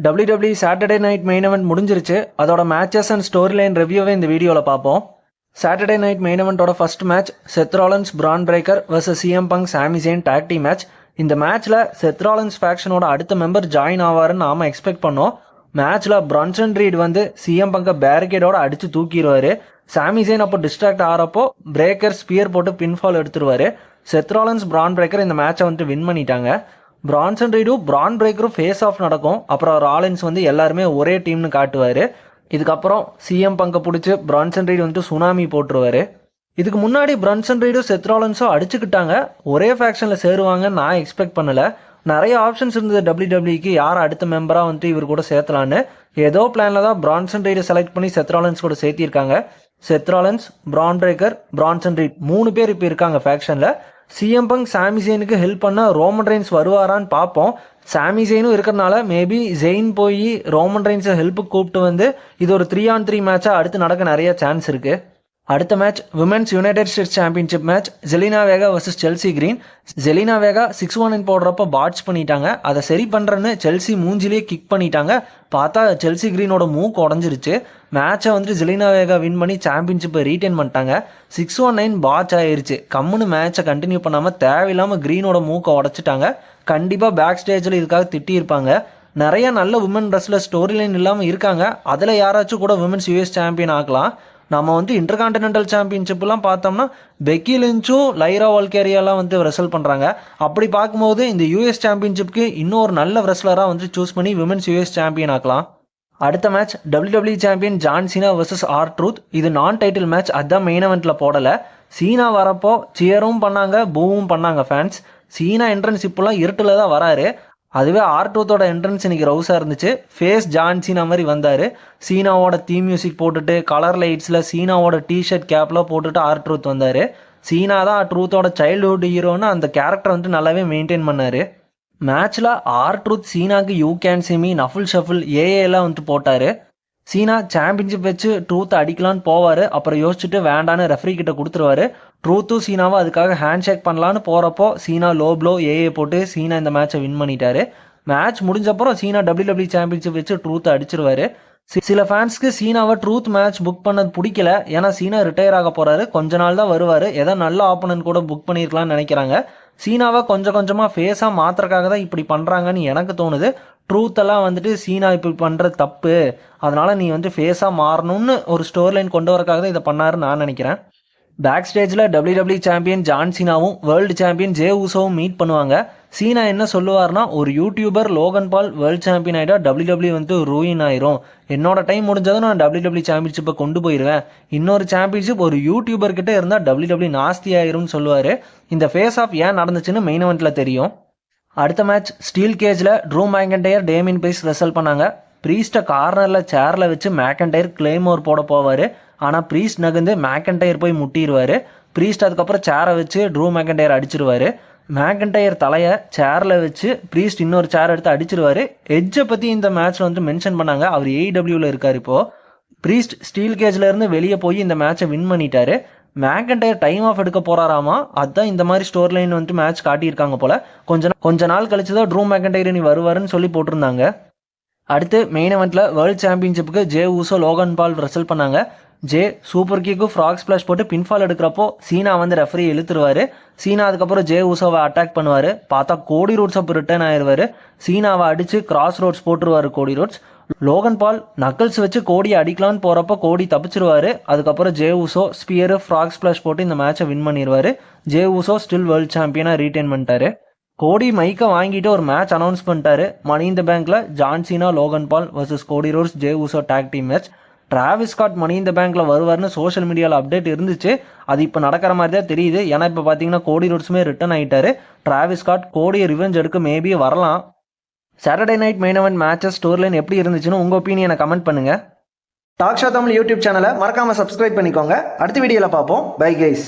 WWE Saturday night main event முடிஞ்சிருச்சு. அதோட matches and storyline ரிவ்யூவை இந்த வீடியோவில் பார்ப்போம். சாட்டர்டே நைட் மெயின் eventோட first match Seth Rollins Bron Breakker vs CM Punk Sami Zayn talk team match. இந்த மேட்ச்சில் செத் ராலன்ஸ் ஃபேக்ஷனோட அடுத்த மெம்பர் ஜாயின் ஆவாருன்னு நாம எக்ஸ்பெக்ட் பண்ணோம். மேட்ச்சில் பிரன்சன் ரீட் வந்து சிஎம் பங்கை பேரிகேடோட அடித்து தூக்கிடுவார். சாமி ஜெயின் அப்போ டிஸ்ட்ராக்ட் ஆகிறப்போ பிரேக்கர் ஸ்பியர் போட்டு பின்ஃபால் எடுத்துருவார். செத் ராலன்ஸ் பிரான் பிரேக்கர் இந்த மேட்சை வந்து வின் பண்ணிட்டாங்க. பிரான்சன் ரீடும் பிரான் பிரேக்கரும் ஃபேஸ் ஆஃப் நடக்கும். அப்புறம் ராலின்ஸ் வந்து எல்லாருமே ஒரே டீம்னு காட்டுவார். இதுக்கப்புறம் சிஎம் பங்கை பிடிச்சி பிரான்சன் ரீடு வந்து சுனாமி போட்டுருவார். இதுக்கு முன்னாடி பிரான்சன் ரீடும் செத் ராலன்ஸும் அடிச்சுக்கிட்டாங்க. ஒரே ஃபேக்ஷனில் சேருவாங்கன்னு நான் எக்ஸ்பெக்ட் பண்ணலை. நிறைய ஆப்ஷன்ஸ் இருந்தது WWEக்கு யார் அடுத்த மெம்பராக வந்து இவர் கூட சேர்த்தலான்னு. ஏதோ பிளானில் தான் பிரான்சன் ரீடை செலக்ட் பண்ணி செத் ராலன்ஸ் கூட சேர்த்திருக்காங்க. Seth Rollins, Bron Breakker, Bronson Reed 3 பேர் இப்போ இருக்காங்க ஃபேக்ஷனில். சிஎம் பங்க் சாமி ஜெயினுக்கு ஹெல்ப் பண்ண ரோமன் ரெயின்ஸ் வருவாரான்னு பார்ப்போம். சாமி ஜெயினும் இருக்கிறனால மேபி ஜெயின் போய் ரோமன் ரெயின்ஸை ஹெல்ப்புக்கு கூப்பிட்டு வந்து இது ஒரு 3-on-3 மேட்சாக அடுத்து நடக்க நிறைய சான்ஸ் இருக்குது. அடுத்த match women's United States championship match Zelina Vega versus Chelsea Green. Zelina Vega 619 போடுறப்ப பாட்ச் பண்ணிட்டாங்க. அதை சரி பண்ணுறன்னு செல்சி மூஞ்சிலேயே கிக் பண்ணிட்டாங்க. பார்த்தா செல்சி கிரீனோட மூக்கு உடஞ்சிருச்சு. மேட்சை வந்துட்டு ஜெலினா வேகா வின் பண்ணி சாம்பியன்ஷிப்பை ரீட்டைன் பண்ணிட்டாங்க. 619 பாட்ச் ஆயிருச்சு. கம்முன்னு மேட்சை கண்டினியூ பண்ணாமல் தேவையில்லாமல் கிரீனோட மூக்கை உடச்சிட்டாங்க. கண்டிப்பாக பேக் ஸ்டேஜில் இதுக்காக திட்டியிருப்பாங்க. நிறைய நல்ல விமன் ரெஸ்லர் ஸ்டோரி லைன் இல்லாமல் இருக்காங்க. அதில் யாராச்சும் கூட விமன்ஸ் யூஎஸ் சாம்பியன் ஆகலாம். நம்ம வந்து இன்டர்கான்டினென்டல் சாம்பியன்ஷிப்லாம் பார்த்தோம்னா பெக்கி லின்ச்சும் லைரா வால்கேரியாலாம் வந்து ரெசல் பண்ணுறாங்க. அப்படி பார்க்கும்போது இந்த யூஎஸ் சாம்பியன்ஷிப்க்கு இன்னொரு நல்ல ரெஸ்லராக வந்து சூஸ் பண்ணி விமென்ஸ் யூஎஸ் சாம்பியன் ஆக்கலாம். அடுத்த match WWE champion John Cena vs R-Truth. இது நான் டைட்டில் மேட்ச். அதான் மெயின் eventல போடலை. சீனா வரப்போ சியரும் பண்ணாங்க, பூவும் பண்ணாங்க ஃபேன்ஸ். சீனா என்ட்ரன்ஸ் இப்போலாம் இருட்டில் தான் வராரு. அதுவே R-Truthோட என்ட்ரன்ஸ் இன்னைக்கு ரவுஸாக இருந்துச்சு. ஃபேஸ் ஜான் சீனா மாதிரி வந்தார். சீனாவோட தீம் மியூசிக் போட்டுட்டு கலர் லைட்ஸில் சீனாவோட டிஷர்ட் கேப்லாம் போட்டுட்டு R-Truth வந்தார். சீனா தான் ட்ரூத்தோட சைல்டுஹுட் ஹீரோன்னு அந்த கேரக்டர் வந்து நல்லாவே மெயின்டைன் பண்ணார். மேட்ச்சில் R-Truth சீனாக்கு you can see me, knuckle shuffle, ஏஏலாம் வந்து போட்டார். சீனா சாம்பியன்ஷிப் வச்சு ட்ரூத்தை அடிக்கலான்னு போவார். அப்புறம் யோசிச்சுட்டு வேண்டான்னு ரெஃப்ரி கிட்ட கொடுத்துருவாரு. ட்ரூத்தும் சீனாவை அதுக்காக ஹேண்ட் ஷேக் பண்ணலான்னு போகிறப்போ சீனா லோ ப்ளோ ஏஏ போட்டு சீனா இந்த மேட்சை வின் பண்ணிட்டாரு. மேட்ச் முடிஞ்சப்பறம் சீனா WWE சாம்பியன்ஷிப் வச்சு ட்ரூத்தை அடிச்சிருவாரு. சில ஃபேன்ஸ்க்கு சீனாவை ட்ரூத் மேட்ச் புக் பண்ணது பிடிக்கல. ஏன்னா சீனா ரிட்டையர் ஆக போகிறாரு, கொஞ்ச நாள் தான் வருவார். ஏதோ நல்ல ஆப்போனன்ட் கூட புக் பண்ணியிருக்கலாம்னு நினைக்கிறாங்க. சீனாவை கொஞ்சம் கொஞ்சமாக ஃபேஸாக மாற்றுறக்காக தான் இப்படி பண்ணுறாங்கன்னு எனக்கு தோணுது. ட்ரூத்தெல்லாம் வந்துட்டு சீனா இப்படி பண்ணுற தப்பு, அதனால் நீ வந்து ஃபேஸாக மாறணும்னு ஒரு ஸ்டோரி லைன் கொண்டு வரக்காக தான் இதை பண்ணாருன்னு நான் நினைக்கிறேன். பேக் ஸ்டேஜில் WWE சாம்பியன் ஜான் சீனாவும் வேர்ல்டு சாம்பியன் ஜே ஊசோவும் மீட் பண்ணுவாங்க. சீனா என்ன சொல்லுவார்னா, ஒரு யூடியூபர் லோகன் பால் வேர்ல்டு சாம்பியன் ஆகிட்டா WWE வந்து ரூயின் ஆயிரும். என்னோட டைம் முடிஞ்சதும் நான் WWE சாம்பியன்ஷிப்பை கொண்டு போயிடுவேன். இன்னொரு சாம்பியன்ஷிப் ஒரு யூடியூபர் கிட்டே இருந்தால் WWE நாஸ்தி ஆயிரும்னு சொல்லுவார். இந்த ஃபேஸ் ஆஃப் ஏன் நடந்துச்சுன்னு மெயின் eventல தெரியும். அடுத்த மேட்ச் ஸ்டீல் கேஜில் Drew McIntyre Damian Priest wrestle பண்ணாங்க. ப்ரீஸ்ட்டை கார்னரில் சேரில் வச்சு மேக்கன்டையர் கிளைமோர் போட போவார். ஆனால் ப்ரீஸ்ட் நகர்ந்து மேக்கன்டையர் போய் முட்டிடுவார். ப்ரீஸ்ட் அதுக்கப்புறம் சேரை வச்சு ட்ரூ மேக்கன்டையர் அடிச்சிருவார். மேக்கன்டையர் தலையை சேரில் வச்சு ப்ரீஸ்ட் இன்னொரு சேர் எடுத்து அடிச்சிருவார். எட்ஜை பற்றி இந்த மேட்ச்சில் வந்து மென்ஷன் பண்ணாங்க. அவர் AEWவில் இருக்கார் இப்போது. ப்ரீஸ்ட் ஸ்டீல் கேஜில் இருந்து வெளியே போய் இந்த மேட்சை வின் பண்ணிட்டாரு. மேக்கன்டையர் டைம் ஆஃப் எடுக்க போறாராமா. அதுதான் இந்த மாதிரி ஸ்டோரி லைன் வந்து மேட்ச் காட்டியிருக்காங்க போல. கொஞ்ச நாள் கழிச்சு தான் ட்ரூ மேக்கன்டையர் நீ வருவாருன்னு சொல்லி போட்டிருந்தாங்க. அடுத்து மெயின் eventல வேர்ல்டு சாம்பியன்ஷிப்புக்கு Jey Uso Logan Paul wrestle பண்ணாங்க. Jey super kick frog splash போட்டு பின்ஃபால் எடுக்கிறப்போ சீனா வந்து ரெஃப்ரி இழுத்துருவாரு. சீனா அதுக்கப்புறம் ஜே ஊசோவை அட்டாக் பண்ணுவார். பார்த்தா கோடி ரோட்ஸ் அப்போ ரிட்டர்ன் ஆயிடுவார். சீனாவை அடித்து கிராஸ் ரோட்ஸ் போட்டுருவார் கோடி ரோட்ஸ். லோகன் பால் நக்கல்ஸ் வச்சு கோடியை அடிக்கலான்னு போகிறப்போ கோடி தப்பிச்சிருவார். அதுக்கப்புறம் Jey Uso spear frog splash போட்டு இந்த மேட்சை வின் பண்ணிடுவார். ஜே ஊசோ ஸ்டில் வேர்ல்டு சாம்பியனாக ரீட்டைன் பண்ணிட்டாரு. கோடி மைக்கை வாங்கிட்டு ஒரு மேட்ச் அனௌன்ஸ் பண்ணிட்டாரு. மணி இந்த பேங்க்ல John Cena Logan Paul versus Cody Rhodes Jey Uso tag team match. Travis Scott money in the பேங்க்ல வருவார்னு சோஷியல் மீடியாவில் அப்டேட் இருந்துச்சு. அது இப்போ நடக்கிற மாதிரி தான் தெரியுது. ஏன்னா இப்போ பார்த்தீங்கன்னா கோடி ரோட்ஸுமே ரிட்டர்ன் ஆகிட்டாரு. டிராவிஸ் ஸ்காட் கோடியை ரிவெஞ்ச் எடுக்க மேபி வரலாம். Saturday night main event matches story line எப்படி இருந்துச்சுன்னு உங்கள் ஒப்பீனியனை கமெண்ட் பண்ணுங்க. டாக் ஷோ தமிழ் யூடியூப் சேனலை மறக்காமல் சப்ஸ்கிரைப் பண்ணிக்கோங்க. அடுத்த வீடியோவில் பார்ப்போம். Bye guys.